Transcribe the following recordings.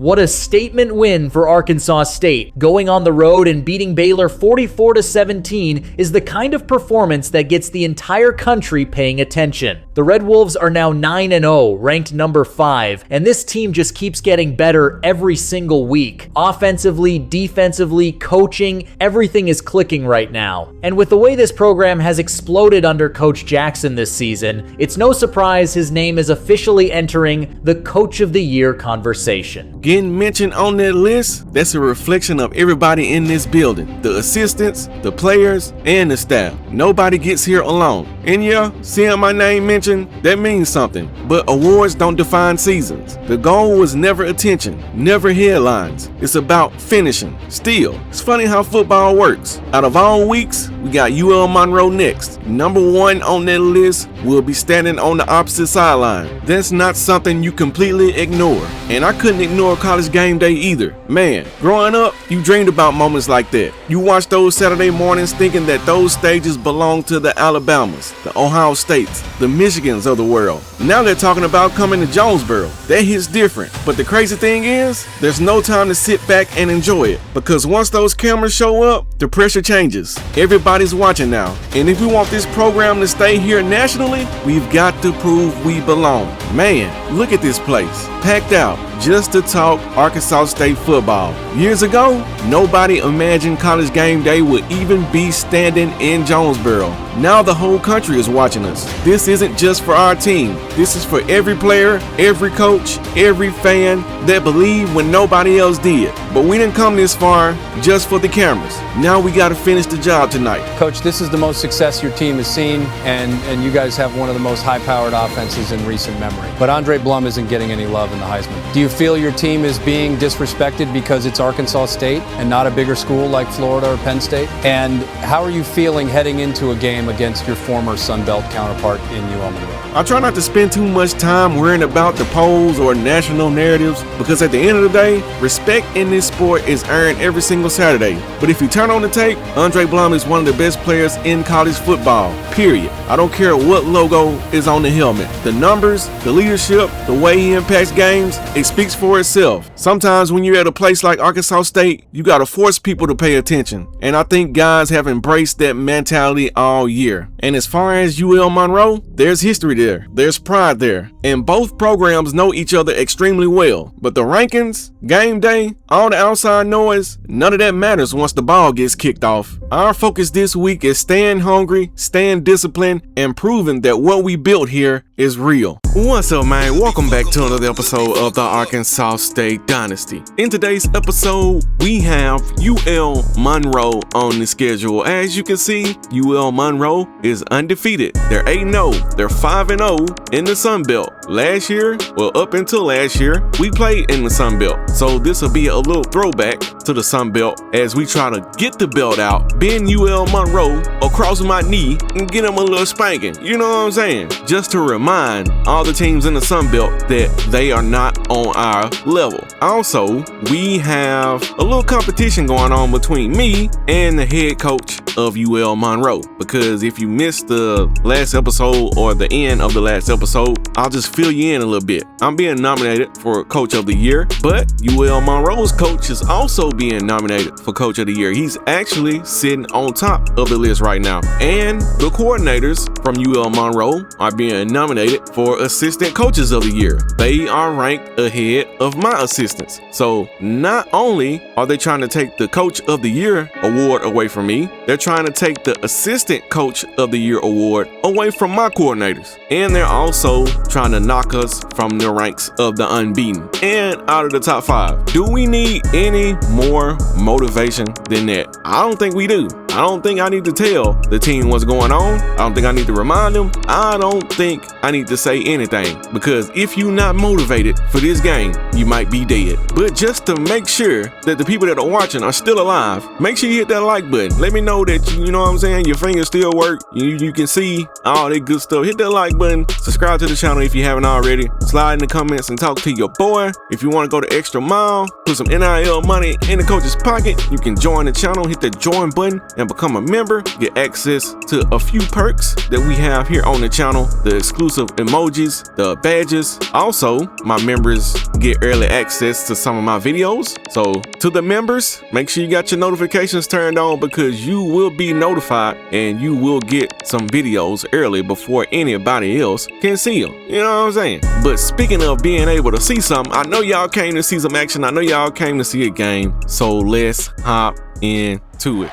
What a statement win for Arkansas State. Going on the road and beating Baylor 44-17 is the kind of performance that gets the entire country paying attention. The Red Wolves are now 9-0, ranked number 5, and this team just keeps getting better every single week. Offensively, defensively, coaching, everything is clicking right now. And with the way this program has exploded under Coach Jackson this season, it's no surprise his name is officially entering the Coach of the Year conversation. Getting mentioned on that list, that's a reflection of everybody in this building. The assistants, the players, and the staff. Nobody gets here alone. And yeah, seeing my name mentioned, that means something. But awards don't define seasons. The goal was never attention, never headlines. It's about finishing. Still, it's funny how football works. Out of all weeks, we got UL Monroe next. Number 1 on that list will be standing on the opposite sideline. That's not something you completely ignore. And I couldn't ignore college game day either. Man, growing up, you dreamed about moments like that. You watched those Saturday mornings thinking that those stages belonged to the Alabamas, the Ohio States, the Michigans of the world. Now they're talking about coming to Jonesboro. That hits different. But the crazy thing is, there's no time to sit back and enjoy it. Because once those cameras show up, the pressure changes. Everybody's watching now. And if we want this program to stay here nationally, we've got to prove we belong. Man, look at this place. Packed out just to talk Arkansas State football. Years ago, nobody imagined college game day would even be standing in Jonesboro. Now the whole country is watching us. This isn't just for our team. This is for every player, every coach, every fan that believed when nobody else did. But we didn't come this far just for the cameras. Now we got to finish the job tonight. Coach, this is the most success your team has seen, and you guys have one of the most high-powered offenses in recent memory. But Andre Blum isn't getting any love in the Heisman. Do you feel your team is being disrespected because it's Arkansas State and not a bigger school like Florida or Penn State? And how are you feeling heading into a game against your former Sun Belt counterpart in UL Monroe? I try not to spend too much time worrying about the polls or national narratives because at the end of the day, respect in this sport is earned every single Saturday. But if you turn on the tape, Andre Blum is one of the best players in college football, period. I don't care what logo is on the helmet. The numbers, the leadership, the way he impacts games, it speaks for itself. Sometimes when you're at a place like Arkansas State, you got to force people to pay attention. And I think guys have embraced that mentality all year. And as far as UL Monroe, there's history there. There's pride there. And both programs know each other extremely well. But the rankings, game day, all the outside noise, none of that matters once the ball gets kicked off. Our focus this week is staying hungry, staying disciplined, and proving that what we built here is real. What's up, man? Welcome back to another episode of the Arkansas State Dynasty. In today's episode, we have UL Monroe on the schedule. As you can see, UL Monroe is undefeated. They're 8-0. They're 5-0 in the Sun Belt. Last year, well, up until last year, we played in the Sun Belt. So this will be a little throwback to the Sun Belt as we try to get the belt out, bend UL Monroe across my knee, and get them a little spanking. You know what I'm saying? Just to remind all the teams in the Sun Belt that they are not on our level. Also, we have a little competition going on between me and the head coach of UL Monroe. Because if you missed the last episode or the end of the last episode, I'll just fill you in a little bit. I'm being nominated for Coach of the Year, but UL Monroe's coach is also being nominated for Coach of the Year. He's actually sitting on top of the list right now. And the coordinators from UL Monroe are being nominated for Assistant Coaches of the Year. They are ranked ahead of my assistants. So not only are they trying to take the Coach of the Year award away from me, they're trying to take the Assistant Coach of the Year award away from my coordinators. And they're also trying to knock us from the ranks of the unbeaten and out of the top 5. Do we need any more motivation than that? I don't think we do. I don't think I need to tell the team what's going on. I don't think I need to remind them. I don't think I need to say anything, because if you're not motivated for this game, you might be dead. But just to make sure that the people that are watching are still alive, make sure you hit that like button. Let me know that you know what I'm saying, your fingers still work. You can see all that good stuff. Hit that like button. Subscribe to the channel if you haven't already. Slide in the comments and talk to your boy. If you want to go the extra mile, put some NIL money in the coach's pocket, you can join the channel. Hit the join button and and become a member, get access to a few perks that we have here on the channel, the exclusive emojis, the badges. Also, my members get early access to some of my videos. So to the members, make sure you got your notifications turned on, because you will be notified and you will get some videos early before anybody else can see them. You know what I'm saying? But speaking of being able to see something, I know y'all came to see some action. I know y'all came to see a game. So let's hop into it.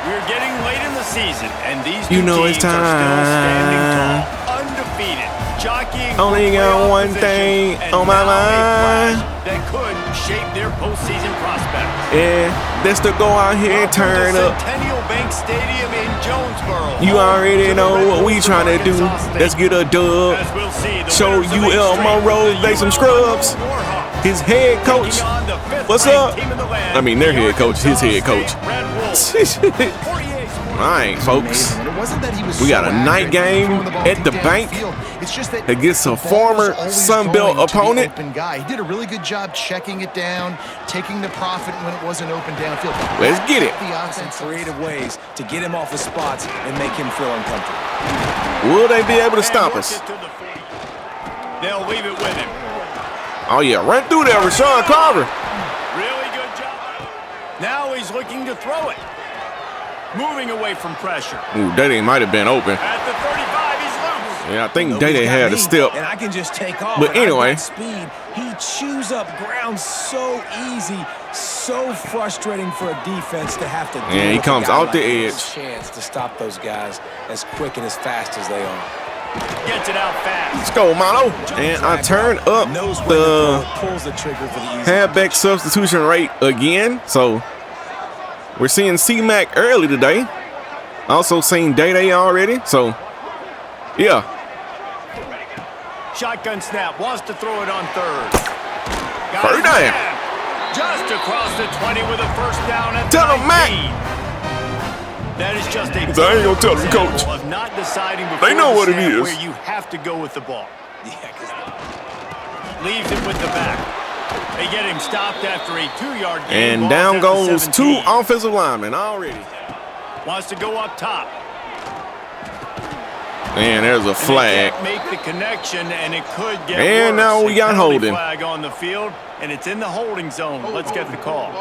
We're getting late in the season, and these You know teams it's are still standing time. tall, undefeated, jockeying Only for got playoff one position, thing and on my now a mind. flash that could shape their postseason prospects. Yeah, let's to go out here and turn Welcome up. to Centennial Bank Stadium in Jonesboro. You home already to the know Red what we Wolves trying to of do. Arkansas State. Let's get a dub. As we'll see, the Show winners of each UL straight Monroe with they some UL scrubs. Monroe Warhawks His head coach. taking on the fifth What's ranked up? team in the land, I mean, their the head coach, his Arkansas head coach. State Red Wolves. Alright, folks. We got a night game at the bank against a former Sunbelt opponent. He did a really good job checking it down, taking the profit when it wasn't open downfield. Let's get it. The offense Creative ways to get him off his spots and make him feel uncomfortable. Will they be able to stop us? They'll leave it with him. Oh yeah, run through there, Rashawn Carver. Really good job. Now he's looking to throw it. Moving away from pressure. Ooh, Dede might have been open. At the 35, he's loose. Yeah, I think Dede had a step. And I can just take off. But and I've anyway. got speed. He chews up ground so easy, so frustrating for a defense to have to do. And he with a comes guy out the like his edge. Chance to stop those guys as quick and as fast as they are. Gets it out fast. Let's go, Mono. And I turn up Knows when to the throw, pulls the trigger for the easy. halfback substitution rate again. So we're seeing C-Mac early today. Also seen Dede already. So yeah. Shotgun snap. Wants to throw it on third. Got Third his down. man. Just across the 20 with a first down at Tell him, 19. Mac. That is just a I ain't gonna tell them, example Coach. of not deciding before They know the what it snap is. where you have to go with the ball. Yeah, 'cause Leaves it with the back. They get him stopped after a 2-yard gain. And Ball's down at the goes 17. two offensive linemen already. Wants to go up top. And there's a And they flag. can't make the connection, and it could get And worse. now we A got penalty holding. flag on the field, and it's in the holding zone. Let's get the call.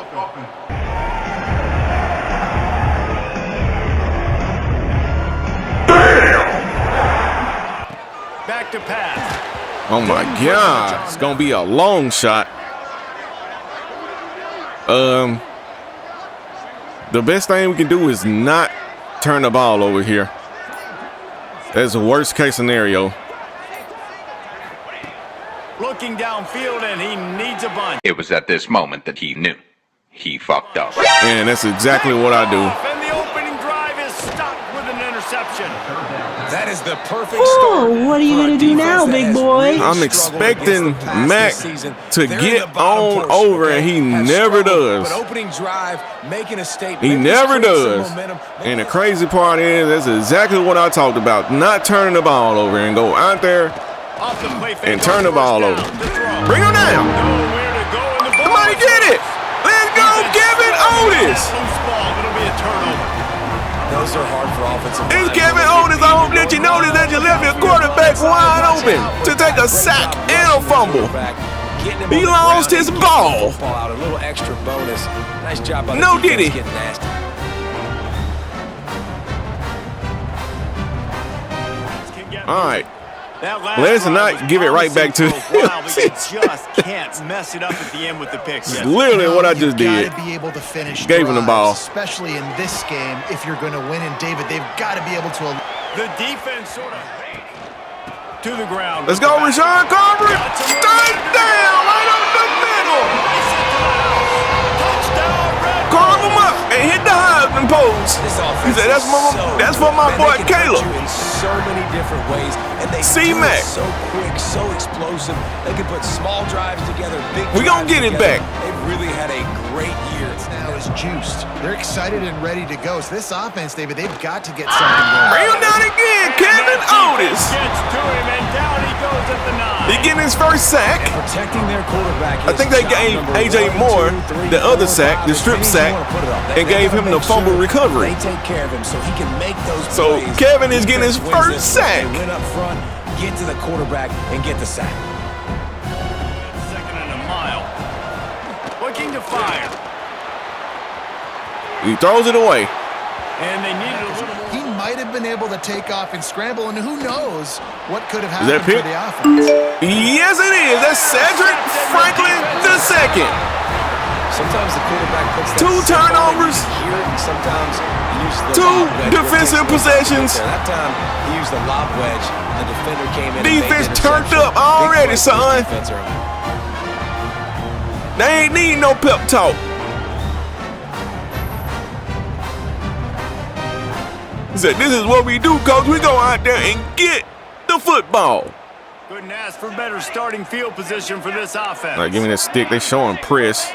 Back to pass. Oh my God, it's gonna be a long shot. The best thing we can do is not turn the ball over here. That's the worst case scenario. Looking downfield, and he needs a bunch. It was at this moment that he knew he fucked up. And that's exactly what I do. And the opening drive is stopped with an interception. that is the perfect start. what are you for a gonna do defense now, that big has boy? really I'm struggled expecting against the pass Mac this season. to They're get in the bottom on portion, over, okay? and he Have never struggled, does. But opening drive, making a statement. He maybe never create some does. momentum. And the crazy part is, that's exactly what I talked about. Not turning the ball over and go out there Off the play fake and turn the on ball first over. down to throw. Bring him down. Nowhere to go, and the ball Somebody is get it. Let's go, Kevin Otis. Loose ball. It'll be a turnover. Those are hard for offensive It's line. Kevin Otis. I hope that you notice that you left your quarterback wide open to take a sack and a fumble. He lost his ball. Out a little extra bonus. Nice job by the No, defense did he? getting nasty. All right. That last Let's drive not was give it right promising back to for a while, but you him. just can't mess it up at the end with the pick. It's literally what I just did. Got to be able to finish Gave him the drives, ball. especially in this game. If you're going to win, and David, they've got to be able to. The defense sort of to the ground. Let's go, Rashawn Carver. Third down, right up the middle. Touchdown, Red Carve him up and hit the Heisman pose. This He offense said, is that's for my man, boy they can hurt Caleb. you in so many different ways, and they C-Mac. do it so quick, so explosive. They can put small drives together, big. We gonna drives get it together. back. They've really had a great year. Now is is juiced. They're excited and ready to go. So this offense, David, they've got to get something going. Bring him down again, Kevin Otis. Gets to him, and down he goes at the 9. He getting his first sack. And protecting their quarterback. I think they gave A.J. Moore the other sack, the strip sack, and gave him the fumble recovery. They take care of him so he can make those So plays. Kevin is getting his Defense first wins this. sack. They win up front, get to the quarterback, and get the sack. Second and a mile. Looking to fire. He throws it away. And they needed a little more. He might have been able to take off and scramble, and who knows what could have Is that happened for pick? the offense. Yes, it is. That's Cedric Franklin II. Sometimes the quarterback puts that 2 turnovers, here, and sometimes he uses the 2 lob wedge. defensive possessions. That time he used the lob wedge, and the defender came in. Defense and made the turned interception. up already, Big play for son. the defense early. They ain't need no pep talk. He said, this is what we do, coach. We go out there and get the football. Couldn't ask for better starting field position for this offense. All right, give me that stick. They showing press.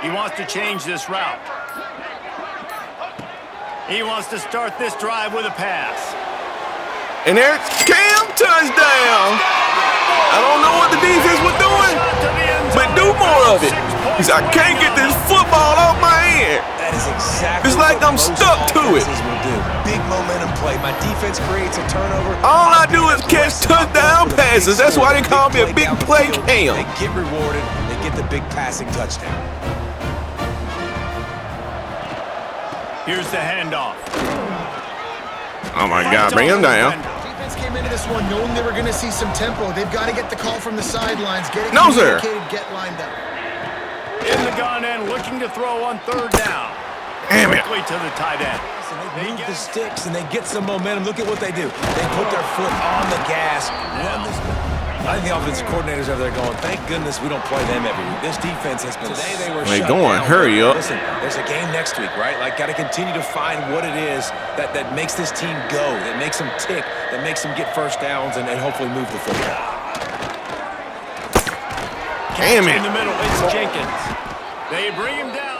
He wants to change this route. He wants to start this drive with a pass. And there's Cam touchdown. I don't know what the defense was doing, but do more of it. He said, I can't get this football off my hand. That is exactly It's like what I'm most stuck to it. offenses will do. Big momentum play. My defense creates a turnover. All I do is catch touchdown passes. That's why they call me a big play Cam. They get rewarded. They get the big passing touchdown. Here's the handoff. Oh my God, bring him down. Defense came into this one knowing they were going to see some tempo. They've got to get the call from the sidelines. Get it No, sir. communicated, get lined up. In the gun and looking to throw on 3rd down. Damn it. Quickly to the tight end. They move the sticks and they get some momentum. Look at what they do. They put their foot on the gas. Run this. I think the offensive coordinators over there going, thank goodness we don't play them every week. This defense has been. Today they were They shut going, down. hurry up. Listen, there's a game next week, right? Like, got to continue to find what it is that makes this team go, that makes them tick, that makes them get first downs and hopefully move the football. Damn In it. the middle, it's Jenkins. They bring him down.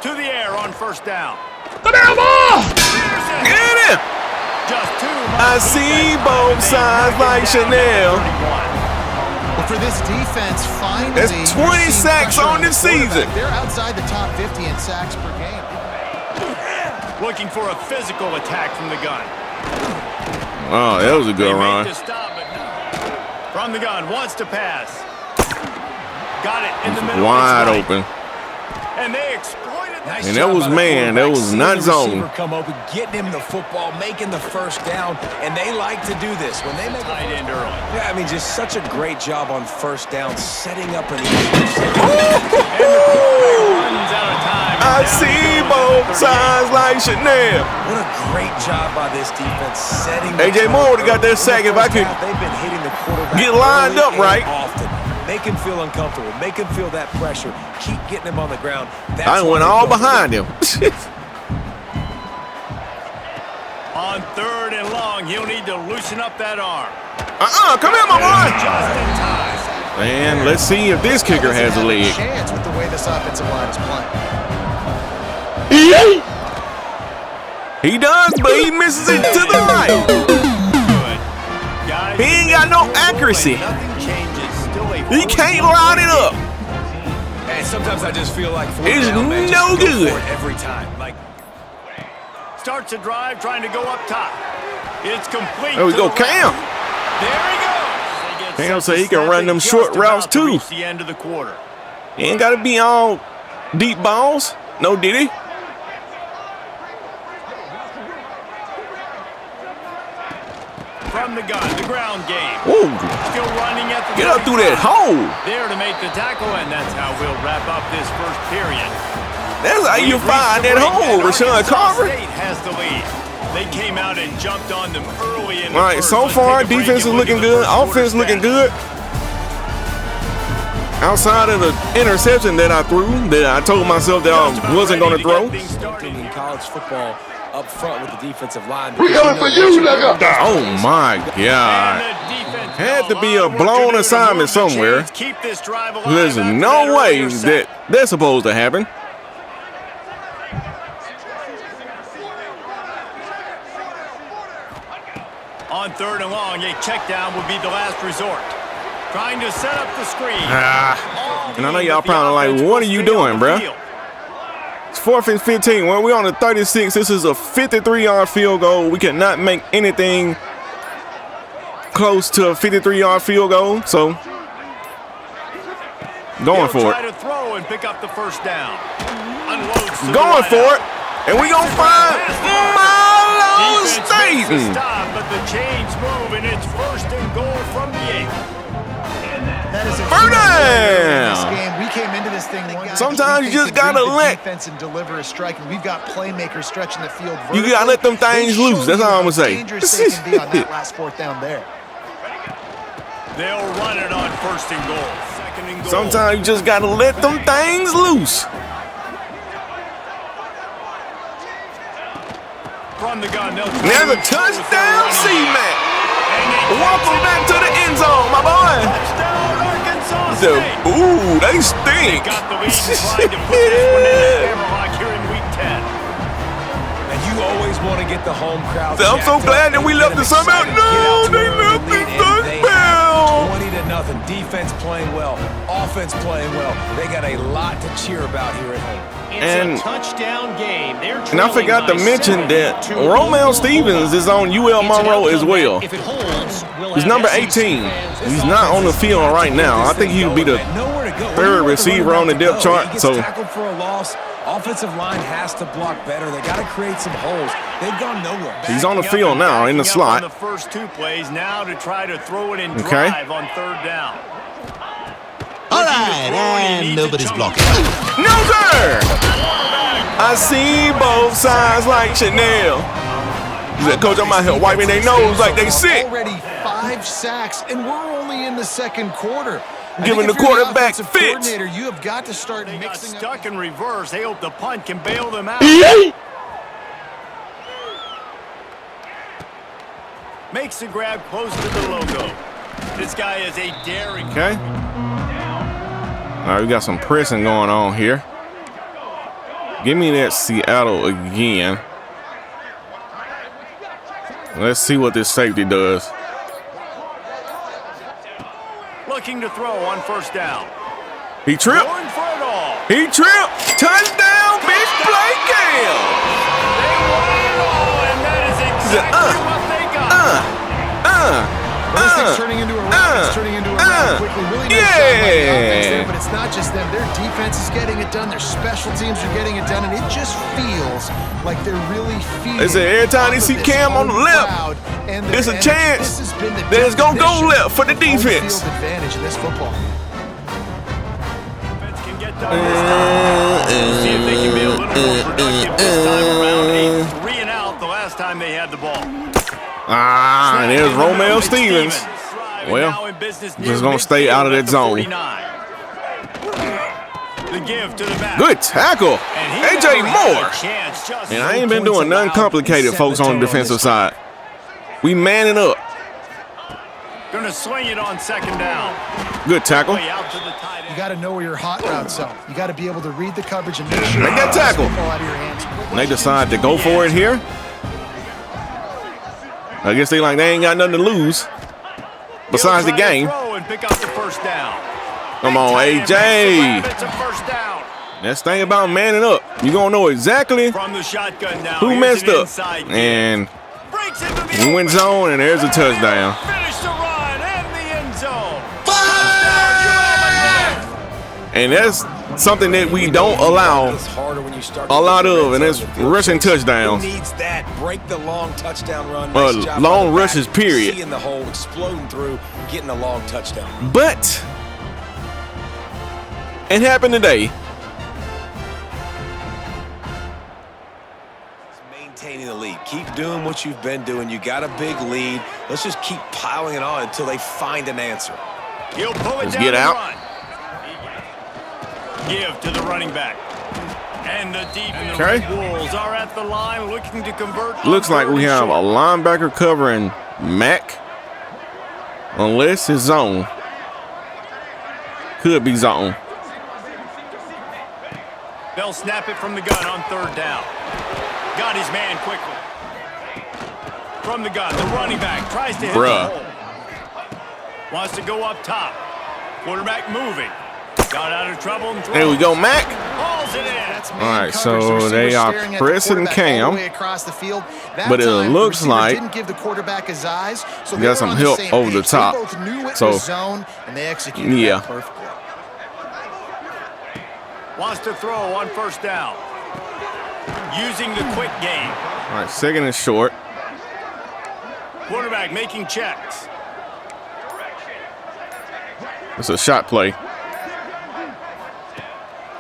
To the air on 1st down. Get him. Just 2. I see both sides like Chanel. But for this defense, finally, That's 20 you're seeing sacks pressure on the this season. quarterback. They're outside the top 50 in sacks per game. Looking for a physical attack from the gun. Oh, that was a They good made run. the stop, but no. From the gun, wants to pass. Got it in the middle. Wide It's right. open. And they exploited that. And that was man. That was not zone. Come open, getting him the football, making the first down, and they like to do this when they make a Tight end early. Yeah, I mean, just such a great job on 1st down, setting up an Runs out of time. I see both sides like Chanel. What a great job by this defense, setting. A.J. Moore would've got that sack if I could They've been hitting the quarterback get lined early up and right. often. Make him feel uncomfortable. Make him feel that pressure. Keep getting him on the ground. That's I why went they all go. behind him. On 3rd and long, he'll need to loosen up that arm. Come here, my boy. Just in time. And let's see if this kicker has a leg. Chance with the way this offensive line is playing. He does, but he misses it to the right. Good. Guys, He ain't got no accuracy. nothing changes. Still a He can't line it up. And sometimes I just feel like It's no good. every time. Like, starts a drive trying to go up top. It's complete. There we to go, the Cam. right. There he goes. They get Cam set say to he can snap run it them just short routes about to too. reach the end of the quarter. He ain't got to be all deep balls. No, did he? From the gun, the ground game. Ooh, Still running at the get up through that hole. There to make the tackle, and that's how we'll wrap up this first period. That's how you We've find reached the that break, hole, and Rashawn Arkansas Carver. State has the lead. They came out and jumped on them early in the All right, first. so Let's far, take a break defense is and look looking at the good. first quarter Offense looking stats. good. Outside of the interception that I threw, that I told myself that I wasn't going to throw. in college football up front with the defensive line. We coming for you, nigga. Oh, my And God. the defense Had to be a blown assignment somewhere. Keep this drive alive. There's no way that that's supposed to happen. On 3rd and long, a check down would be the last resort. Trying to set up the screen. And I know y'all probably like, what are you doing, bro? It's 4th and 15. Well, we're on the 36. This is a 53-yard field goal. We cannot make anything close to a 53-yard field goal. So, going for it. Try to throw and pick up the first down. Unloads going for it. And we gonna find Milo Staten. But the chains move, and it's 1st and goal from the 8. That is a down. this game. We came into this thing. Sometimes you just gotta let defense and deliver a strike, and we've got playmakers stretching the field. You gotta let them things loose. That's all I'm gonna say. Dangerous they can be on that last 4th down there. They'll run it on 1st and goal. 2nd and goal. Sometimes you just gotta let them things loose. From the gun, there's a touchdown, C-Mac. Welcome back to the end zone, my boy. Touchdown, Arkansas State. Ooh, they stink. They got the lead and tried to put this one in the hammerlock here in week 10. And you always want to get the home crowd. I'm so glad that we left the sum out. No, they left the touchdown. 20-0. Defense playing well. Offense playing well. They got a lot to cheer about here at home. And, it's a touchdown game. And I forgot to mention that Romeo Stevens is on UL Monroe as well. He's number 18. He's not on the field right now. I think he'll be the 3rd receiver on the depth chart. So tackled for a loss. Offensive line has to block better. They got to create some holes. They've gone nowhere. He's on the field now in the slot. On the first 2 plays now to try to throw it and drive on 3rd down. All right, and nobody's blocking. No, sir! I see both sides like Chanel. He said, Coach, I'm out here wiping their nose like they sick. Already 5 sacks, and we're only in the 2nd quarter. Giving the quarterback fits. You have got to start they mixing got stuck in reverse. They hope the punt can bail them out. Makes the grab close to the logo. This guy is a daring. Okay. All right, we got some pressing going on here. Give me that Seattle again. Let's see what this safety does. Looking to throw on 1st down. He tripped. Going for it all. He tripped. Touchdown, big play, Cam. They won it all, and that is exactly what they got. This thing's turning into a run. It's turning into a run quickly. Really nice job by the offense there, but it's not just them. Their defense is getting it done. Their special teams are getting it done, and it just feels like they're really feeding. They say every time they see Cam on the left, there's a chance that it's going to go left for the defense. Field advantage in this football. Defense can get done this time. We'll see if they can be a little more productive this time around. A 3 and out the last time they had the ball. And there's Romeo Stevens. Well, just going to stay out of that zone. Good tackle. A.J. Moore. And I ain't been doing nothing complicated, folks, on the defensive side. We manning up. Going to swing it on 2nd down. Good tackle. You got to know where your hot routes are. You got to be able to read the coverage and make sure make that tackle. And they decide to go for it here. I guess they ain't got nothing to lose besides the game. Come on, AJ. That's the thing about manning up. You're going to know exactly who messed up. And we went zone, and there's a touchdown. And that's something that we don't allow a lot of, and that's rushing touchdowns. Who needs that? Break the long touchdown run. Long rushes, period. In the hole, exploding through, getting a long touchdown. But it happened today. Maintaining the lead. Keep doing what you've been doing. You got a big lead. Let's just keep piling it on until they find an answer. He'll pull it Let's down get out. Run. Give to the running back. And the defense Wolves are at the line looking to convert. Looks like we have a linebacker covering Mack. Unless it's zone. Could be zone. They'll snap it from the gun on 3rd down. Got his man quickly. From the gun, the running back tries to hit the hole. Wants to go up top. Quarterback moving. Got out of trouble and throws. There we go, Mac. Hauls it in. All right, so they are pressing Cam, but it looks like didn't give the quarterback his eyes, so got some help over the top. So, yeah. Wants to throw on 1st down. Using the quick game. All right, 2nd and short. Quarterback making checks. It's a shot play.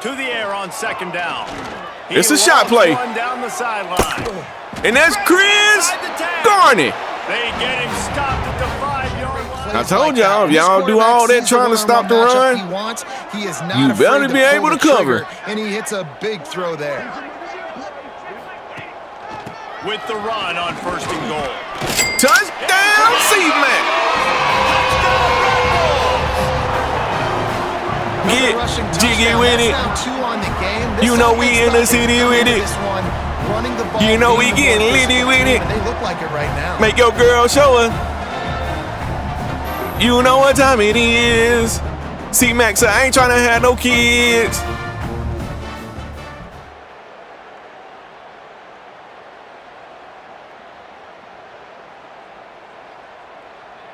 To the air on 2nd down. It's a shot play. Down the sideline. And that's Chris Garney. They get him stopped at the 5-yard line. I told y'all, if y'all do all that trying to stop the run, you better be able to cover. And he hits a big throw there. With the run on 1st and goal. Touchdown, C-Mac. Get jiggy with it. You know we in the city with it. You know we getting litty with it. They look like it right now. Make your girl show her. You know what time it is. C-Mac said, I ain't trying to have no kids.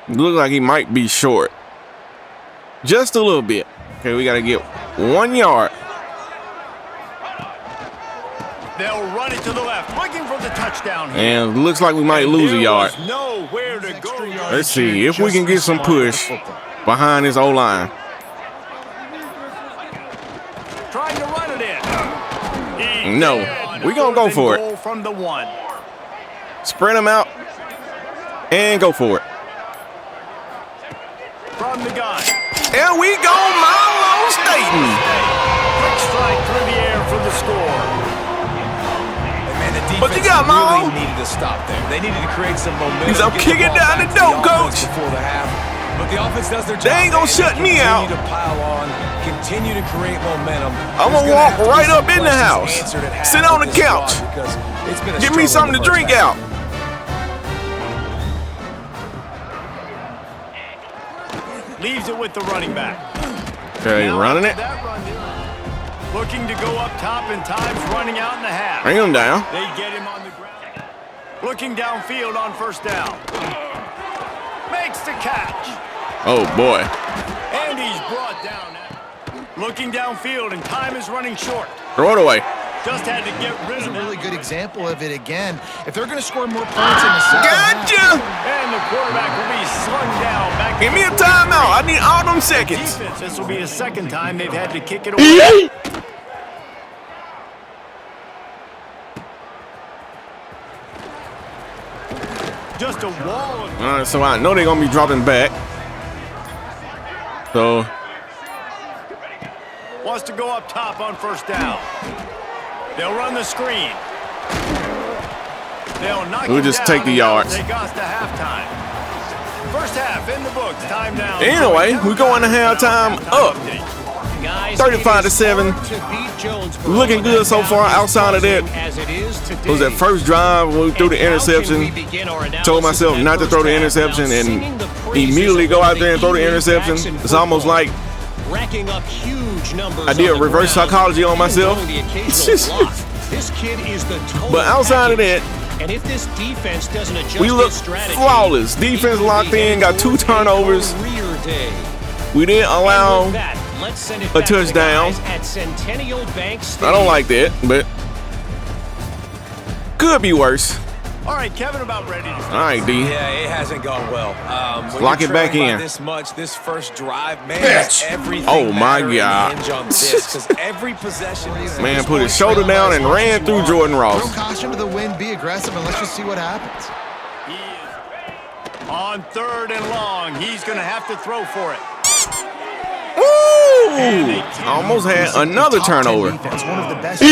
Look like he might be short. Just a little bit. Okay, we got to get 1 yard. They'll run it to the left, looking for the touchdown here. And looks like we might lose a yard. Nowhere to go. Let's see if we can get some push behind this O-line. Trying to run it in. No, we're going to go for it. From the 1. Spread them out and go for it. From the gun. There we go, Milo Staten. Quick strike through the air for the score. Man, the defense What you got, Milo? really needed to stop there. They needed to create some momentum. He's up kicking down the door, coach. Before the half. But the offense does their job. They ain't gonna shut me out. Continue to pile on, continue to create momentum. I'm gonna walk right up in the house, sit on the couch, give me something to drink out. Leaves it with the running back. Okay, running it. Looking to go up top, and time's running out in the half. Bring him down. They get him on the ground. Looking downfield on 1st down. Makes the catch. Oh, boy. And he's brought down. Looking downfield, and time is running short. Throw it away. Just had to get rid of it. A really good example of it again. If they're going to score more points in the second Gotcha! And the quarterback will be slung down. Back Give me a timeout. I need all them seconds. Defense, this will be the 2nd time they've had to kick it away. Just a wall of... All right, so I know they're going to be dropping back. So... Wants to go up top on 1st down. They'll run the screen. They'll knock We'll just take the yards. Take us to halftime. 1st half in the books. Time down. Anyway, we're going to halftime up. 35-7. Looking good so far. Outside of that, it was that first drive when we threw the interception. Told myself not to throw the interception and immediately go out there and throw the interception. It's almost like I did reverse psychology on myself. But outside of that, we look flawless. Defense locked in, got 2 turnovers. We didn't allow a touchdown. I don't like that, but could be worse. All right, Kevin, about ready to start. All right, D. Yeah, it hasn't gone well. Lock it back in. This much, this first drive, man, Bitch. everything. Oh my God. On this, 'cause every possession Man put his shoulder down and ran through Jordan Ross. Throw caution to the wind, be aggressive, and let's just see what happens. He is on 3rd and long. He's going to have to throw for it. Ooh! Almost had another turnover. Defense, one of the best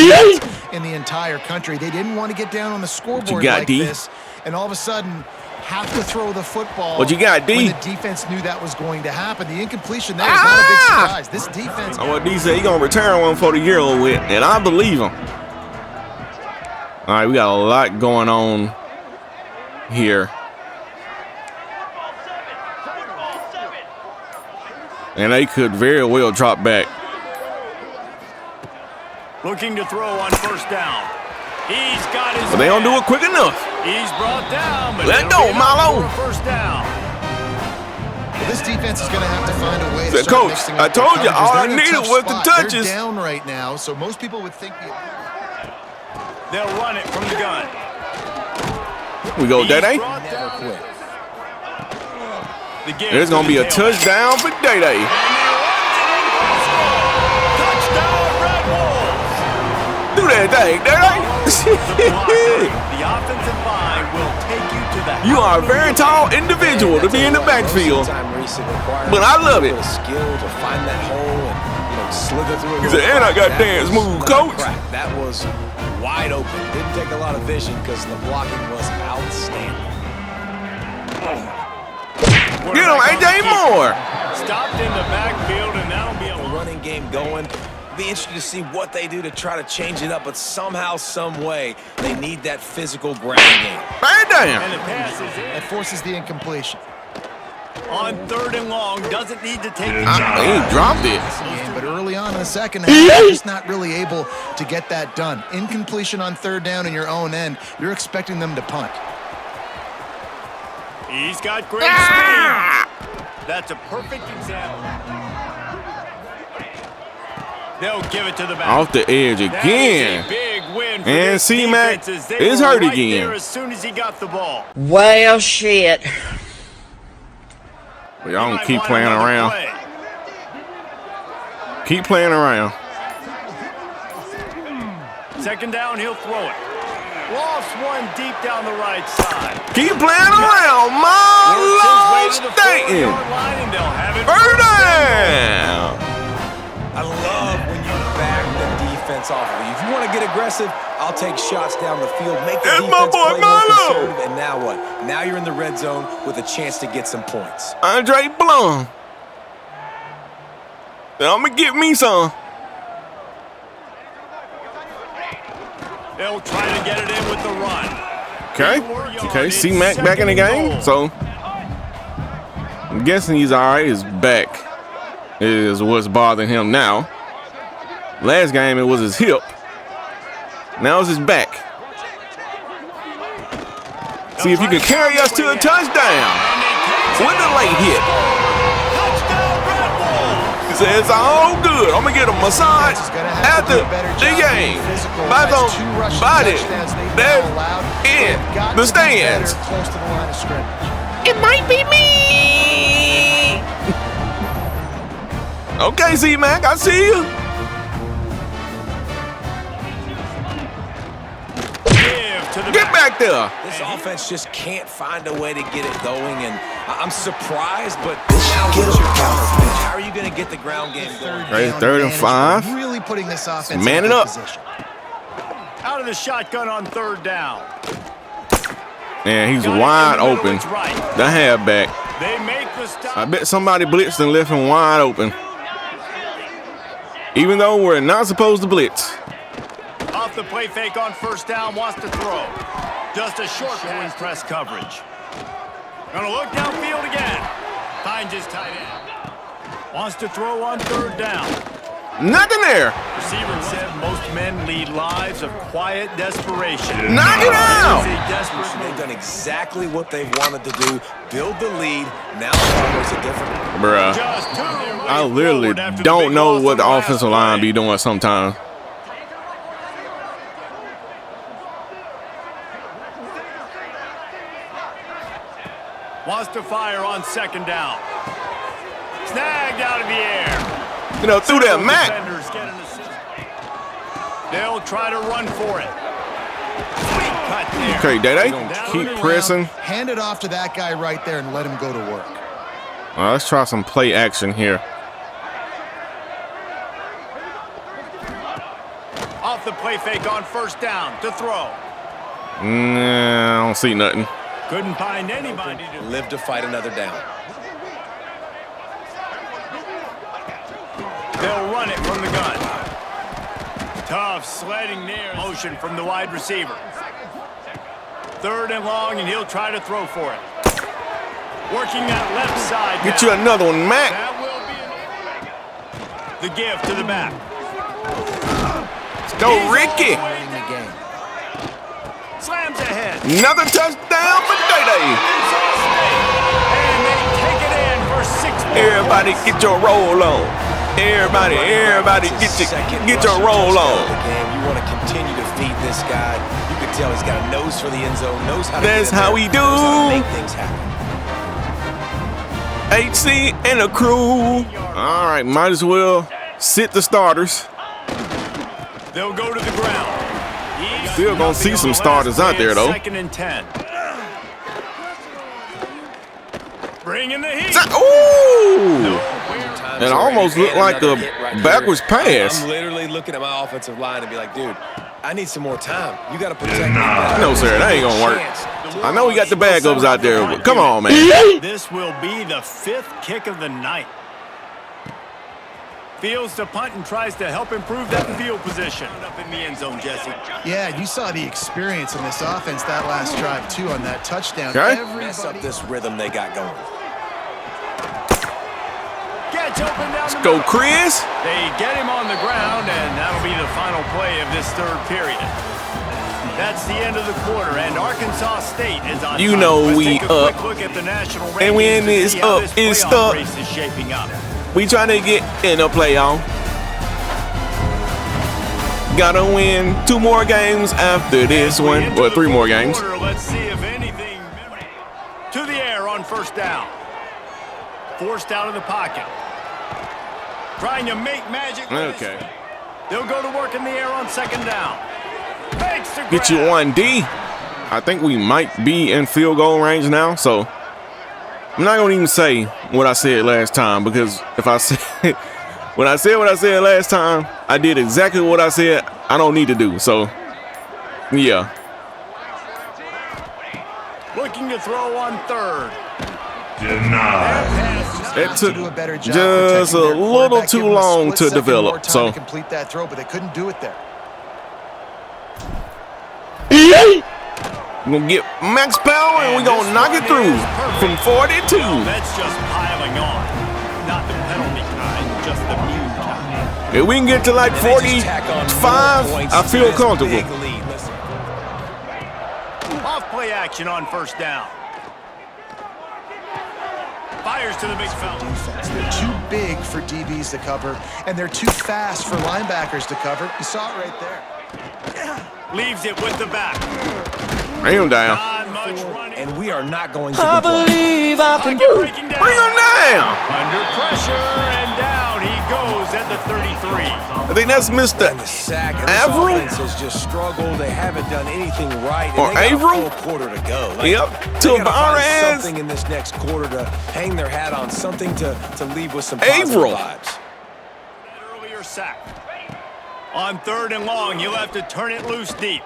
in the entire country. They didn't want to get down on the scoreboard got, like D? this, and all of a sudden, have to throw the football. What you got, D? When the defense knew that was going to happen. The incompletion there is not a big surprise. This defense. What D said, he gonna return one for the year with, and I believe him. All right, we got a lot going on here. And they could very well drop back. Looking to throw on first down. He's got his. But they don't do it quick enough. He's brought down. But let go, Milo. First down. Well, this defense is going to have to find a way to start Coach, mixing up. I told you, all I needed was the touches. They're down right now, so most people would think they'll run it from the gun. We go, Day-Day. There's going to be a touchdown for Day-Day. Do that thing, Day-Day. The offensive line will take you to the. You are a very tall individual to be in the backfield, but I love it. He said, and I got dance move, coach. That was wide open. Didn't take a lot of vision because the blocking was outstanding. Get him, AJ Moore. Stopped in the backfield, and that'll be a running game going. Be interested to see what they do to try to change it up, but somehow, some way, they need that physical ground game. Damn. And the pass is in. That forces the incompletion. On third and long, doesn't need to take the He dropped it. But early on in the second half, they're just not really able to get that done. Incompletion on third down in your own end, you're expecting them to punt. He's got great speed. That's a perfect example. They'll give it to the back. Off the edge again. Big win for and C-Mac is hurt again. As soon as he got the ball. Well, shit. But y'all don't keep playing around. Keep playing around. Second down, he'll throw it. Lost one deep down the right side. Keep playing around, Marlo Stanton. First down. I love when you back the defense off of you. If you want to get aggressive, I'll take shots down the field. Make the defense play more conservative. And now what? Now you're in the red zone with a chance to get some points. Andre Blum. I'm going to get me some. They'll try to get it in with the run. Okay, C-Mac back in the game. So I'm guessing he's all right. His back is what's bothering him now. Last game, it was his hip. Now it's his back. See if you can carry us to a touchdown with the late hit. He said, it's all good. I'm going to get a massage after the game. By the body, they're in the stands. It might be me. Okay, C-Mac, I see you. Get back there. This offense just can't find a way to get it going, and I'm surprised, but now get your counter. How are you going to get the ground game going? Third and 5. Really putting this offense man it up. Position. Out of the shotgun on third down. And he's wide open. The halfback. They make the stop. I bet somebody blitzed and left him wide open. Even though we're not supposed to blitz. Off the play fake on first down, wants to throw. Just a short pass press coverage. Gonna look downfield again. Finds his tight end. Wants to throw on third down. Nothing there. Receiver said most men lead lives of quiet desperation. Knock it out. They've done exactly what they wanted to do. Build the lead. Now it's a different. Bruh. I literally don't know what the offensive line be doing sometimes. Wants to fire on second down. Snagged out of the air. You know, through that Mac. They'll try to run for it. Sweet cut there. Okay, Day-Day, keep pressing. Hand it off to that guy right there and let him go to work. Well, let's try some play action here. Off the play fake on first down to throw. Nah, I don't see nothing. Couldn't find anybody to live to fight another down. They'll run it from the gun. Tough sledding there. Motion from the wide receiver. 3rd and long, and he'll try to throw for it. Working that left side. Get you another one, Mac. That will be the give to the back. Let's go, Ricky. Slams ahead. Another touchdown for Day-Day. And they take it in for 6 points. Everybody get your roll on. Everybody get your roll on. You want to continue to feed this guy. You can tell he's got a nose for the end zone, knows how to That's how we do. knows how to make things happen. HC and the crew. All right, might as well sit the starters. They'll go to the ground. Still gonna see some starters out there, though. 2nd and 10. Bringing the heat. Ooh! It almost looked like a backwards pass. I'm literally looking at my offensive line and be like, dude, I need some more time. You got to protect me. No, sir, that ain't gonna work. I know we got the backups out there, but come on, man. This will be the 5th kick of the night. Fields to punt and tries to help improve that field position. Up in the end zone, Jesse. Yeah, you saw the experience in this offense that last drive, too, on that touchdown. Okay. Mess up this rhythm they got going. Gets open down Let's go, Chris. They get him on the ground, and that'll be the final play of this 3rd period. That's the end of the quarter, and Arkansas State is on. You top. know Let's we take a up. quick look at the national And when rankings to it's see how up, this it's playoff up. race is shaping up. We trying to get in a playoff. Gotta win 2 more games after this one, or 3 more games. Quarter, let's see if anything. To the air on 1st down. Forced out of the pocket. Trying to make magic. Okay. They'll go to work in the air on 2nd down. Get you 1D. I think we might be in field goal range now, so I'm not gonna even say what I said last time, because if I said when I said what I said last time, I did exactly what I said I don't need to do. So yeah. Looking to throw on 3rd. It took just a little too long to develop. So complete that throw, but they couldn't do it there. we're gonna get max power and we're gonna knock it through from 42. Well, that's just piling on. Not the penalty kind, just the mute kind. If we can get to like 45, I feel comfortable. Off play action on 1st down. Fires to the big fella. They're too big for DBs to cover, and they're too fast for linebackers to cover. You saw it right there. Leaves it with the back. Bring him down. Not much running. And we are not going to I believe I can do. Bring him down. Under pressure, and down he goes at the 33. I think that's Mr. Averill. This offense has just struggled. They haven't done anything right. Or they got Averill? a full quarter to go. Yep. They gotta find Tavares. something in this next quarter to hang their hat on, something to leave with some positive Averill. vibes. That earlier sack. On 3rd and long, he'll have to turn it loose deep.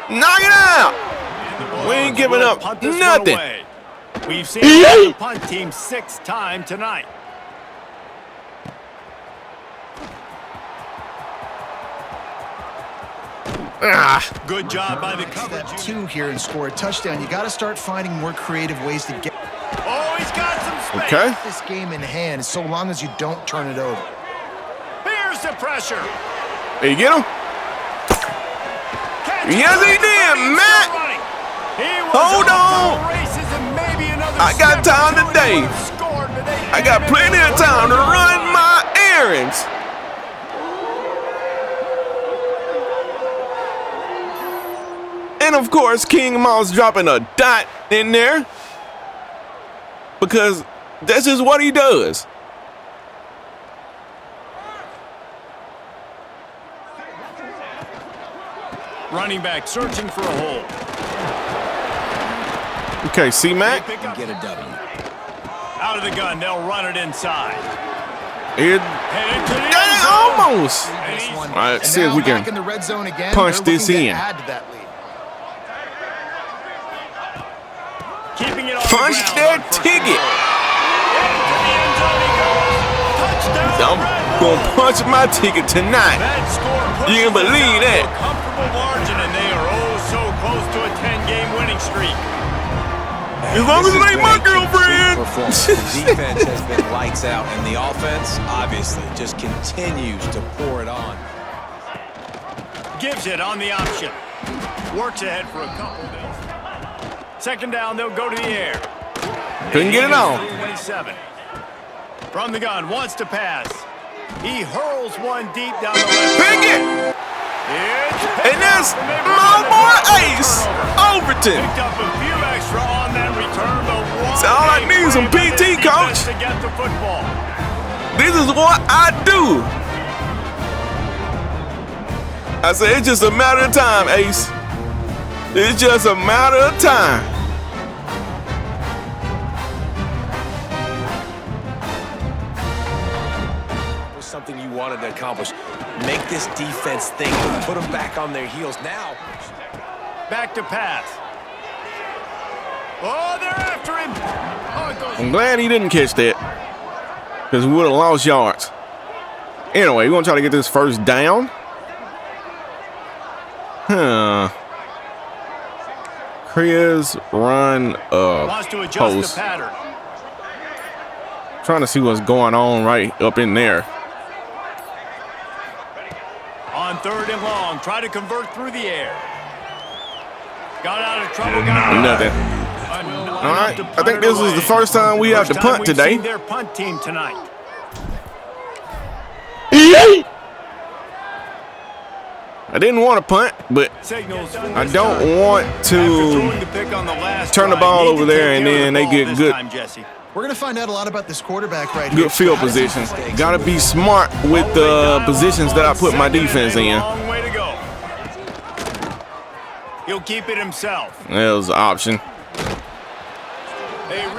Knock it out. We ain't giving up Punt this one nothing. away. We've seen the punt team 6 times tonight. Good job by the coverage. Step 2 here and score a touchdown. You got to start finding more creative ways to get. Oh, he's got some space. Okay. This game in hand, so long as you don't turn it over. Here's the pressure. Did you get him? Yes, he did, Matt. Hold on. I got time today. I got plenty of time to run my errands. And of course, King Mouse dropping a dot in there because that's just what he does. Running back searching for a hole. Okay, C-Mac. Get a W. Out of the gun, they'll run it inside. It almost. All right, see if we can in the red zone again, punch this in. add to that lead. Keeping it on Punch the that ground. ticket. Touchdown. I'm gonna punch my ticket tonight. That score You can pushes believe them down that. to a comfortable margin, and they are oh so close to a 10-game winning streak. As long as it ain't my girlfriend. The defense has been lights out, and the offense obviously just continues to pour it on. Gives it on the option. Works ahead for a couple. Second down, they'll go to the air. Couldn't get it on. 27. From the gun, wants to pass. He hurls one deep down the left. Pick it! And that's my boy Ace Overton. Picked up a few extra on that return, but That's all I need is some PT, coach. To get the football. This is what I do. I said it's just a matter of time, Ace. It's just a matter of time. Was something you wanted to accomplish. Make this defense think. Put them back on their heels now. Back to pass. Oh, they're after him. Oh, it goes. I'm glad he didn't catch that, because we would have lost yards. Anyway, we're going to try to get this first down. Chris run Wants to adjust post. the pattern. Trying to see what's going on right up in there. On third and long, try to convert through the air. Got out of trouble. Got Nothing. All right, I think this is the first time we have to punt today. Their punt team tonight. I didn't want to punt, but I don't want to turn the ball over there and then they get good. We're going to find out a lot about this quarterback right Good here. field position. Got to be smart with the positions that I put my defense in. Long way to go. He'll keep it himself. That was an option.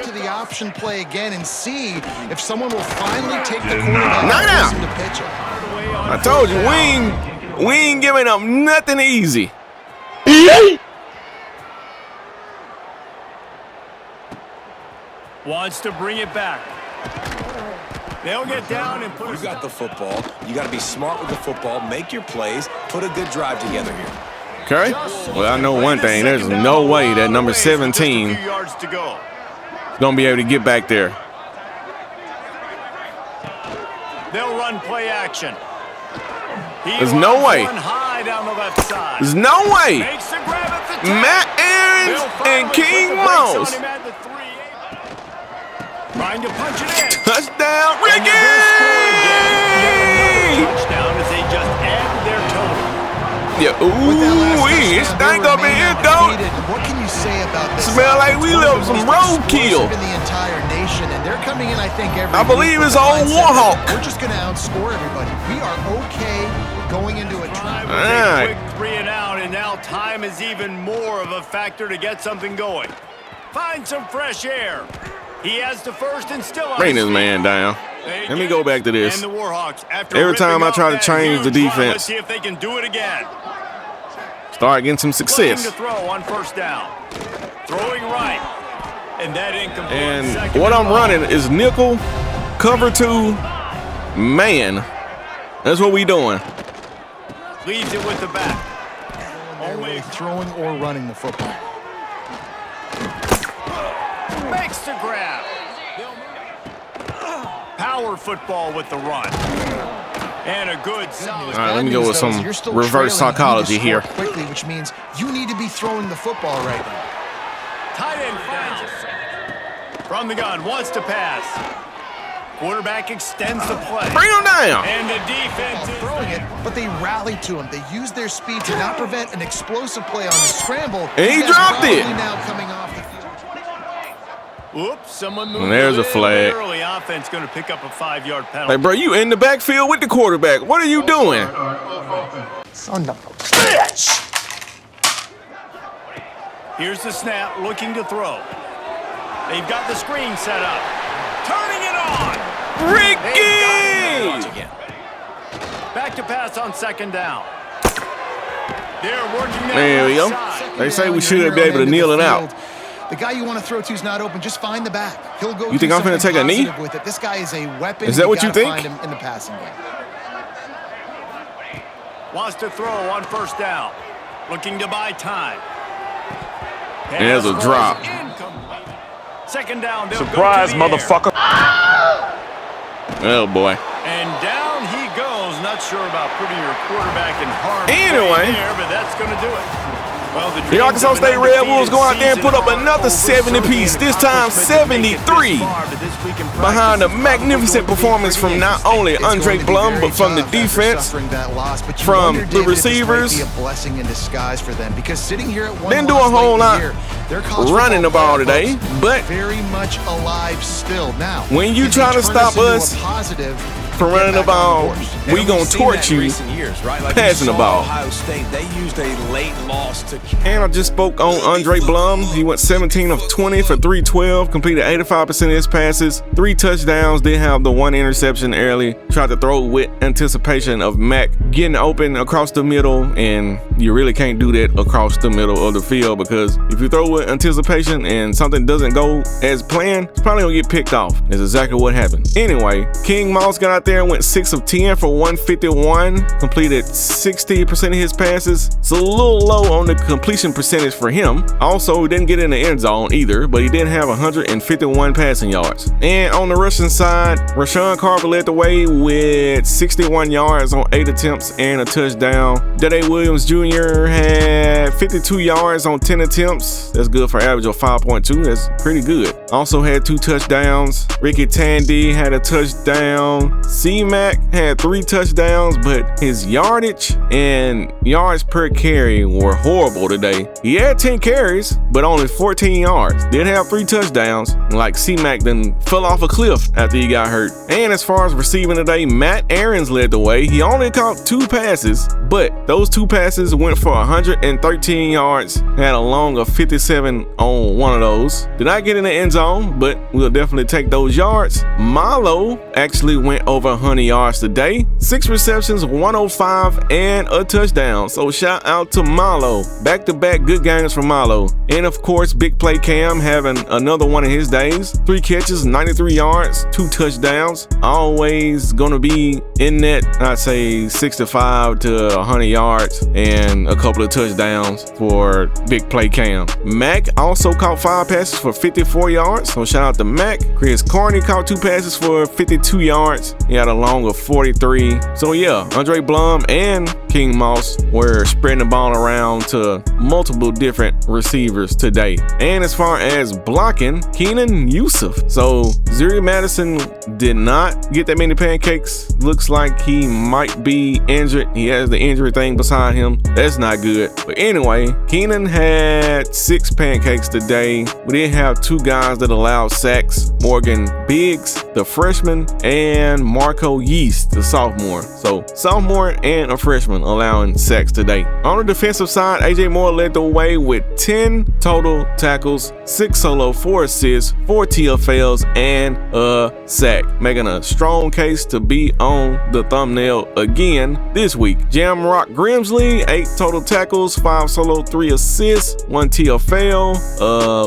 To the option play again and see if someone will finally take the quarterback Knock it out. to pitch it. I told you, we ain't giving up nothing easy. Wants to bring it back. They'll get down and put. You got the football. You got to be smart with the football. Make your plays. Put a good drive together here. Okay. Well, I know one thing. There's no way that number 17 is going to be able to get back there. They'll run play action. There's no way. High down the left side. There's no way. Makes the grab at the top. Matt Aarons and King Moss. Trying to punch it in. Touchdown, Ricky! Touchdown as they just add their total. Yeah, ooh, it's stank up in here, though. What can you say about this? Smell like we left some roadkill. In the entire nation, and they're coming in, I think, every I believe week it's old Warhawk. We're just going to outscore everybody. We are okay going into a drive. All right. Quick 3 and out, and now time is even more of a factor to get something going. Find some fresh air. He has the first and still on Bring his this feet. man down. Let me go back to this. And the Warhawks, after Every time I try to ripping off change the that huge run, defense, let's see if they can do it again. start getting some Looking success. to throw on first down. Throwing right. And that incomplete. And Second what I'm and long. running is nickel, cover 2, man. That's what we doing. Leaves it with the back. Only throwing or running the football. Makes the grab. Power football with the run. And a good solid. All right, let me go with some reverse psychology here. Quickly, which means you need to be throwing the football right now. Tight end finds it. From the gun, wants to pass. Quarterback extends the play. Bring him down. And the defense is Throwing it, but they rally to him. They use their speed to not prevent an explosive play on the scramble. And he These guys dropped are it. probably now coming off the field. Oops, someone moved And there's a flag. early. Offense going to pick up a 5-yard penalty. Like, bro, you in the backfield with the quarterback. What are you doing? Son of a bitch! Here's the snap, looking to throw. They've got the screen set up. Turning it on. Ricky! Back to pass on second down. They're working that There we go. left side. They say we should be able to kneel it out. The guy you want to throw to is not open. Just find the back. He'll go. You think I'm going to take a knee? With it. This guy is a weapon. Is that what you think? Find him in the passing game. Wants to throw on first down. Looking to buy time. And there's a drop. Second down. Surprise, motherfucker. Oh, boy. And down he goes. Not sure about putting your quarterback in harm's Anyway. way there, but that's going to do it. Well, The Arkansas State Red Wolves go out there and put up another 70 piece, this time 73, behind a magnificent performance from not only Andre Blum, but from the defense, from the receivers. Didn't do a whole lot running the ball today, but very much alive still. Now, when you try to stop us from running the ball, we gonna torch you passing the ball. Ohio State, they used a late loss to. And I just spoke on Andre Blum. He went 17 of 20 for 312, completed 85% of his passes, 3 touchdowns, did have the 1 interception early. Tried to throw with anticipation of Mac getting open across the middle, and you really can't do that across the middle of the field, because if you throw with anticipation and something doesn't go as planned, it's probably gonna get picked off. That's exactly what happened. Anyway, King Moss got out there and went 6 of 10 for 151, completed 60% of his passes. It's a little low on the completion percentage for him. Also, he didn't get in the end zone either, but he did have 151 passing yards. And on the rushing side, Rashawn Carver led the way with 61 yards on 8 attempts and a touchdown. Dede Williams Jr. had 52 yards on 10 attempts. That's good for average of 5.2. That's pretty good. Also had 2 touchdowns. Ricky Tandy had a touchdown. C-Mac had 3 touchdowns, but his yardage and yards per carry were horrible today. He had 10 carries, but only 14 yards. Did have 3 touchdowns, like C-Mac then fell off a cliff after he got hurt. And as far as receiving today, Matt Aarons led the way. He only caught 2 passes, but those 2 passes went for 113 yards. Had a long of 57 on one of those. Did not get in the end zone, but we'll definitely take those yards. Milo actually went over 100 yards today. 6 receptions, 105, and a touchdown. So shout out to Milo. Back-to-back good games for Milo. And of course, Big Play Cam having another one of his days. 3 catches, 93 yards, 2 touchdowns. Always gonna be in that, I'd say 65 to 100 yards and a couple of touchdowns for Big Play Cam. Mac also caught 5 passes for 54 yards. So shout out to Mac. Chris Carney caught 2 passes for 52 yards. He had a long of 43. So yeah, Andre Blum and King Moss were spreading the ball around to multiple different receivers today. And as far as blocking, Keenan Yusuf. So Zuri Madison did not get that many pancakes. Looks like he might be injured. He has the injury thing beside him. That's not good. But anyway, Keenan had 6 pancakes today. We did have 2 guys that allowed sacks. Morgan Biggs, the freshman, and Marco Yeast, the sophomore. So sophomore and a freshman allowing sacks today. On the defensive side, AJ Moore led the way with 10 total tackles, 6 solo, 4 assists, 4 TFLs, and a sack, making a strong case to be on the thumbnail again this week. Jamrock Grimsley, 8 total tackles, 5 solo, 3 assists, 1 TFL.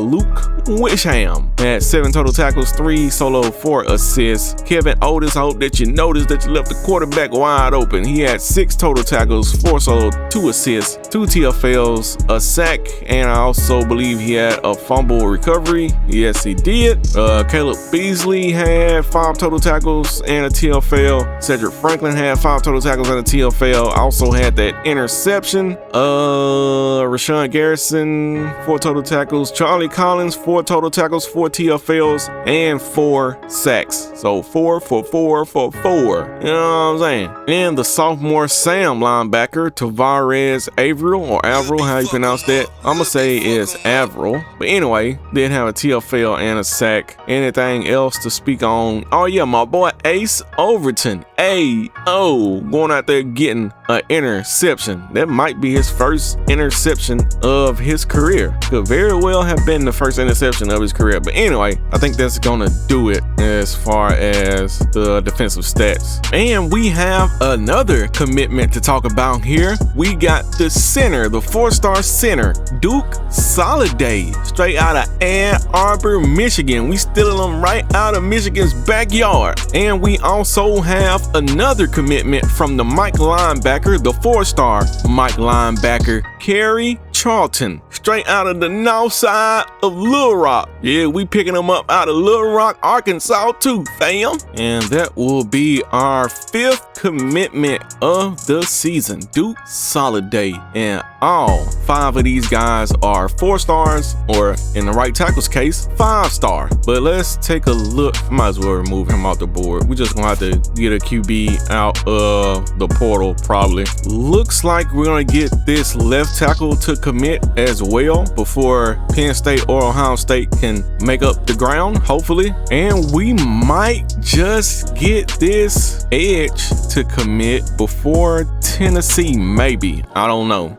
Luke Wisham had 7 total tackles, 3 solo, 4 assists. Kevin Otis, I hope that you noticed that you left the quarterback wide open. He had 6 total tackles, 4 solo, 2 assists, 2 TFLs, a sack, and I also believe he had a fumble recovery. Yes, he did. Caleb Beasley had 5 total tackles and a TFL. Cedric Franklin had 5 total tackles and a TFL. Also had that interception. Rashawn Garrison, 4 total tackles. Charlie Collins, 4 total tackles, 4 TFLs, and 4 sacks. So 4 for 4 for 4. You know what I'm saying? And the sophomore Sam linebacker, Tavares Averill, or Averill, how you pronounce that? I'm gonna say it's Averill. But anyway, did have a TFL and a sack. Anything else to speak on? Oh yeah, my boy Ace Overton. Going out there getting an interception. That might be his first interception of his career. Could very well have been the first interception of his career. But anyway, I think that's gonna do it as far as the defensive stats. And we we have another commitment to talk about here. We got the center, the 4-star center, Duke Soliday, straight out of Ann Arbor, Michigan. We stealing them right out of Michigan's backyard. And we also have another commitment from the Mike linebacker, the 4-star Mike linebacker, Kerry Charlton, straight out of the north side of Little Rock. Yeah, we picking them up out of Little Rock, Arkansas too, fam. And that will be our 5th commitment of the season, Duke Soliday. And all 5 of these guys are 4-stars, or in the right tackle's case, 5-star. But let's take a look. Might as well remove him off the board. We just gonna have to get a QB out of the portal probably. Looks like we're gonna get this left tackle to commit as well before Penn State or Ohio State can make up the ground, hopefully. And we might just get this edge to commit before Tennessee, maybe. I don't know.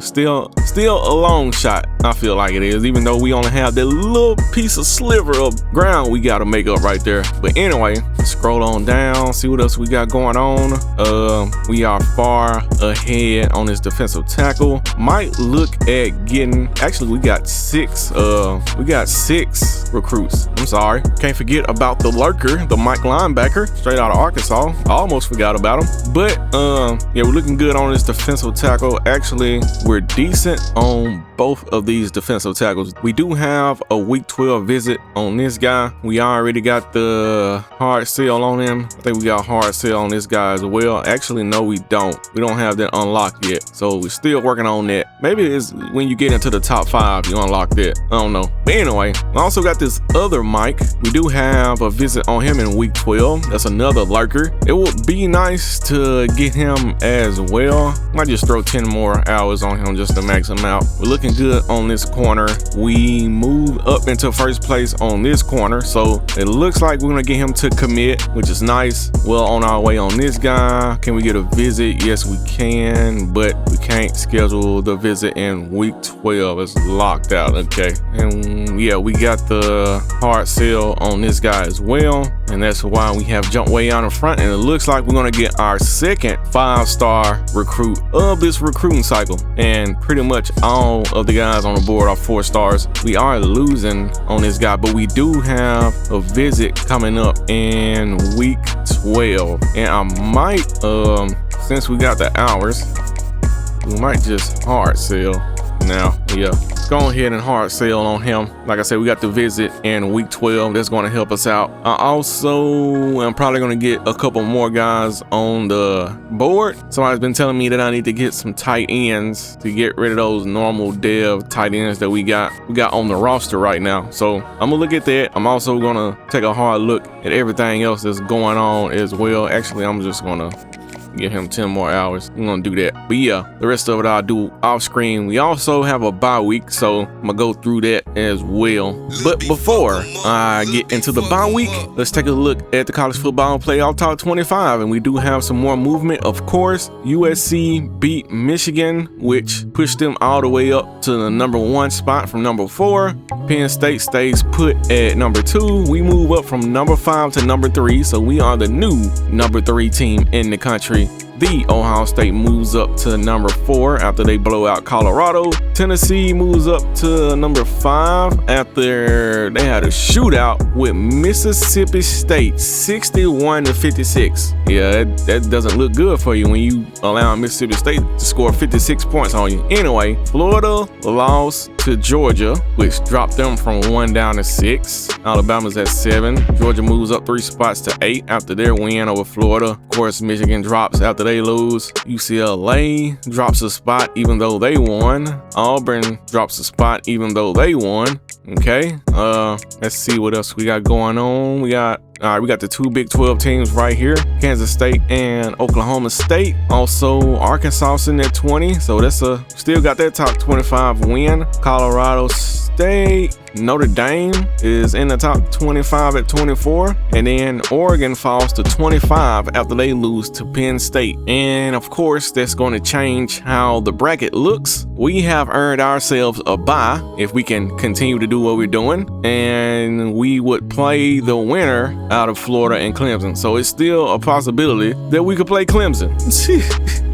Still a long shot, I feel like it is, even though we only have that little piece of sliver of ground we gotta make up right there. But anyway, scroll on down, see what else we got going on. We are far ahead on this defensive tackle. Might look at getting, actually we got 6 recruits. I'm sorry. Can't forget about the lurker, the Mike linebacker, straight out of Arkansas. I almost forgot about him. But yeah, we're looking good on this defensive tackle. Actually, we're decent on both of these defensive tackles. We do have a week 12 visit on this guy. We already got the hard sell on him. I think we got hard sell on this guy as well. Actually, no, we don't. We don't have that unlocked yet. So we're still working on that. Maybe it's when you get into the top 5, you unlock that. I don't know. But anyway, I also got this other Mike. We do have a visit on him in week 12. That's another lurker. It would be nice to get him as well. Might just throw 10 more hours on him just to max him out. We're looking good on this corner. We moved up into first place on this corner, so it looks like we're gonna get him to commit, which is nice. Well, on our way on this guy. Can we get a visit? Yes, we can, but we can't schedule the visit in week 12. It's locked out. Okay, and yeah, we got the hard sell on this guy as well, and that's why we have jumped way out in front. And it looks like we're gonna get our second 5-star recruit of this recruiting cycle, and pretty much all of the guys on the board are 4-stars. We are losing on this guy, but we do have a visit coming up in week 12, and I might since we got the hours, we might just hard sell now. Yeah, let's go ahead and hard sell on him. Like I said, we got the visit in week 12. That's going to help us out. I also am probably going to get a couple more guys on the board. Somebody's been telling me that I need to get some tight ends to get rid of those normal dev tight ends that we got on the roster right now. So I'm gonna look at that. I'm also gonna take a hard look at everything else that's going on as well. Actually, I'm just gonna give him 10 more hours. I'm gonna do that. But yeah, the rest of it I'll do off screen. We also have a bye week, so I'm gonna go through that as well. But before I get into the bye week, let's take a look at the college football playoff top 25. And we do have some more movement, of course. USC beat Michigan, which pushed them all the way up to the number 1 spot from number 4. Penn State stays put at number 2. We move up from number 5 to number 3, so we are the new number 3 team in the country. The Ohio State moves up to number 4 after they blow out Colorado. Tennessee moves up to number 5 after they had a shootout with Mississippi State, 61-56. Yeah, that doesn't look good for you when you allow Mississippi State to score 56 points on you. Anyway, Florida lost to Georgia, which dropped them from 1 down to 6. Alabama's at 7. Georgia moves up 3 spots to 8 after their win over Florida. Of course, Michigan drops after they lose. UCLA drops a spot even though they won. Auburn drops a spot even though they won. Okay, let's see what else we got going on. We got the 2 Big 12 teams right here, Kansas State and Oklahoma State. Also, Arkansas sitting at 20, so that's still got that top 25 win. Colorado State, Notre Dame is in the top 25 at 24, and then Oregon falls to 25 after they lose to Penn State. And of course, that's going to change how the bracket looks. We have earned ourselves a bye if we can continue to do what we're doing, and we would play the winner out of Florida and Clemson. So it's still a possibility that we could play Clemson.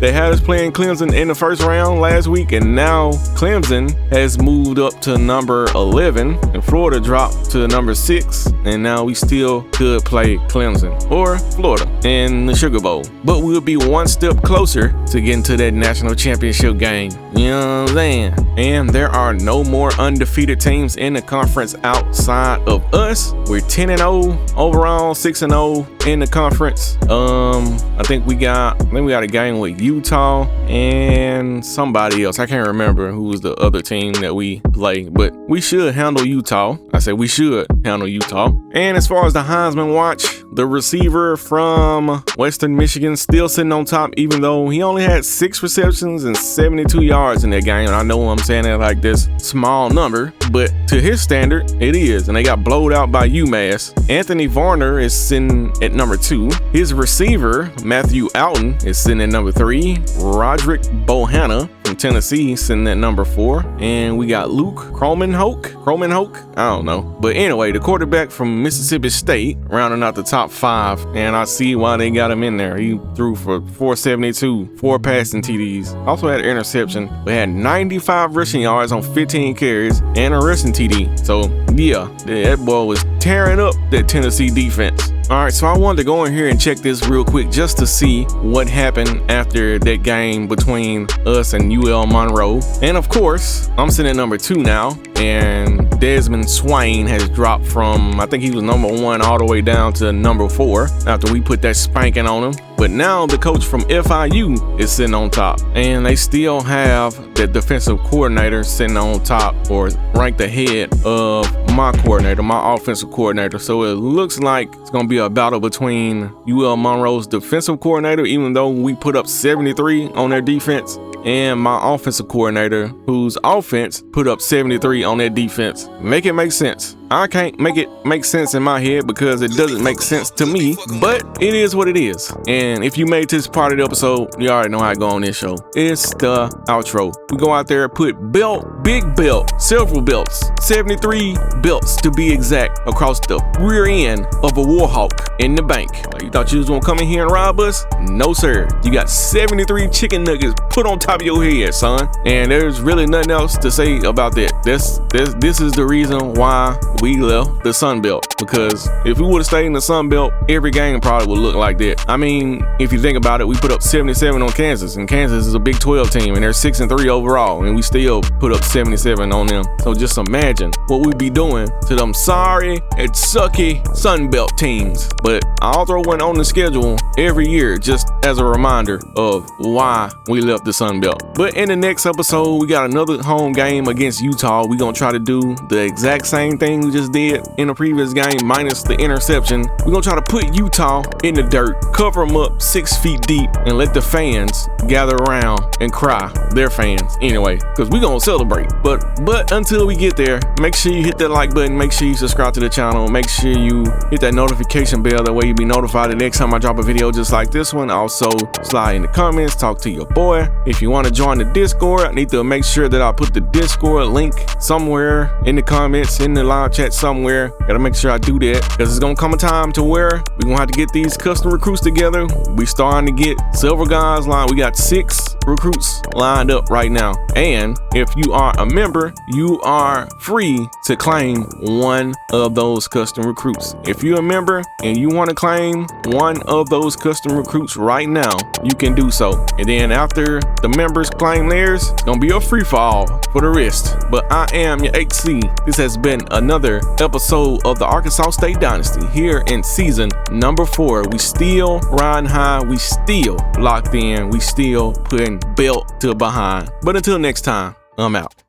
They had us playing Clemson in the first round last week, and now Clemson has moved up to number 11, and Florida dropped to number 6, and now we still could play Clemson or Florida in the Sugar Bowl. But we'll be one step closer to getting to that national championship game. You know what I'm saying? And there are no more undefeated teams in the conference outside of us. We're 10-0 overall, 6-0 in the conference. I think we got a game with Utah and somebody else. I can't remember who was the other team that we play, but we should handle Utah. I said we should handle Utah. And as far as the Heisman watch, the receiver from Western Michigan still sitting on top, even though he only had 6 receptions and 72 yards in that game. And I know I'm saying that like this small number, but to his standard, it is. And they got blowed out by UMass. Anthony Varner is sitting at number 2. His receiver, Matthew Alton, is sitting at number 3. Roderick Bohanna from Tennessee sitting at number 4. And we got Luke Cromanhoke, I don't know. But anyway, the quarterback from Mississippi State rounding out the top 5, and I see why they got him in there. He threw for 472, 4 passing TDs. Also had an interception, but had 95 rushing yards on 15 carries and a rushing TD. So yeah, that boy was tearing up that Tennessee defense. All right, so I wanted to go in here and check this real quick just to see what happened after that game between us and UL Monroe. And of course, I'm sitting at number 2 now, and Desmond Swain has dropped from, I think he was number 1 all the way down to number 4 after we put that spanking on him. But now the coach from FIU is sitting on top, and they still have the defensive coordinator sitting on top or ranked ahead of my coordinator, my offensive coordinator. So it looks like it's going to be a battle between UL Monroe's defensive coordinator, even though we put up 73 on their defense, and my offensive coordinator, whose offense put up 73 on their defense. Make it make sense. I can't make it make sense in my head because it doesn't make sense to me, but it is what it is. And if you made it to this part of the episode, you already know how I go on this show. It's the outro. We go out there and put belt, big belt, several belts, 73 belts to be exact, across the rear end of a Warhawk in the bank. You thought you was gonna come in here and rob us? No, sir. You got 73 chicken nuggets put on top of your head, son. And there's really nothing else to say about that. This is the reason why we left the Sun Belt, because if we would have stayed in the Sun Belt, every game probably would look like that. I mean, if you think about it, we put up 77 on Kansas, and Kansas is a Big 12 team, and they're 6-3 overall, and we still put up 77 on them. So just imagine what we'd be doing to them sorry and sucky Sun Belt teams. But I'll throw one on the schedule every year just as a reminder of why we left the Sun Belt. But in the next episode, we got another home game against Utah. We're gonna try to do the exact same thing we just did in the previous game, minus the interception. We're gonna try to put Utah in the dirt, cover them up 6 feet deep, and let the fans gather around and cry. Their fans anyway, because we're gonna celebrate. But until we get there, make sure you hit that like button, make sure you subscribe to the channel, make sure you hit that notification bell, that way you'll be notified the next time I drop a video just like this one. Also slide in the comments, talk to your boy. If you want to join the Discord, I need to make sure that I put the Discord link somewhere in the comments, in the live chat somewhere. Gotta make sure I do that, because it's gonna come a time to where we're gonna have to get these custom recruits together. We starting to get several guys lined. We got 6 recruits lined up right now, and if you are a member, you are free to claim one of those custom recruits. If you're a member and you want to claim one of those custom recruits right now, you can do so. And then after the members claim theirs, it's gonna be a free fall for the rest. But I am your HC. This has been another episode of the Arkansas State Dynasty here in season number 4. We still riding high, we still locked in, we still putting belt to behind. But until next time, I'm out.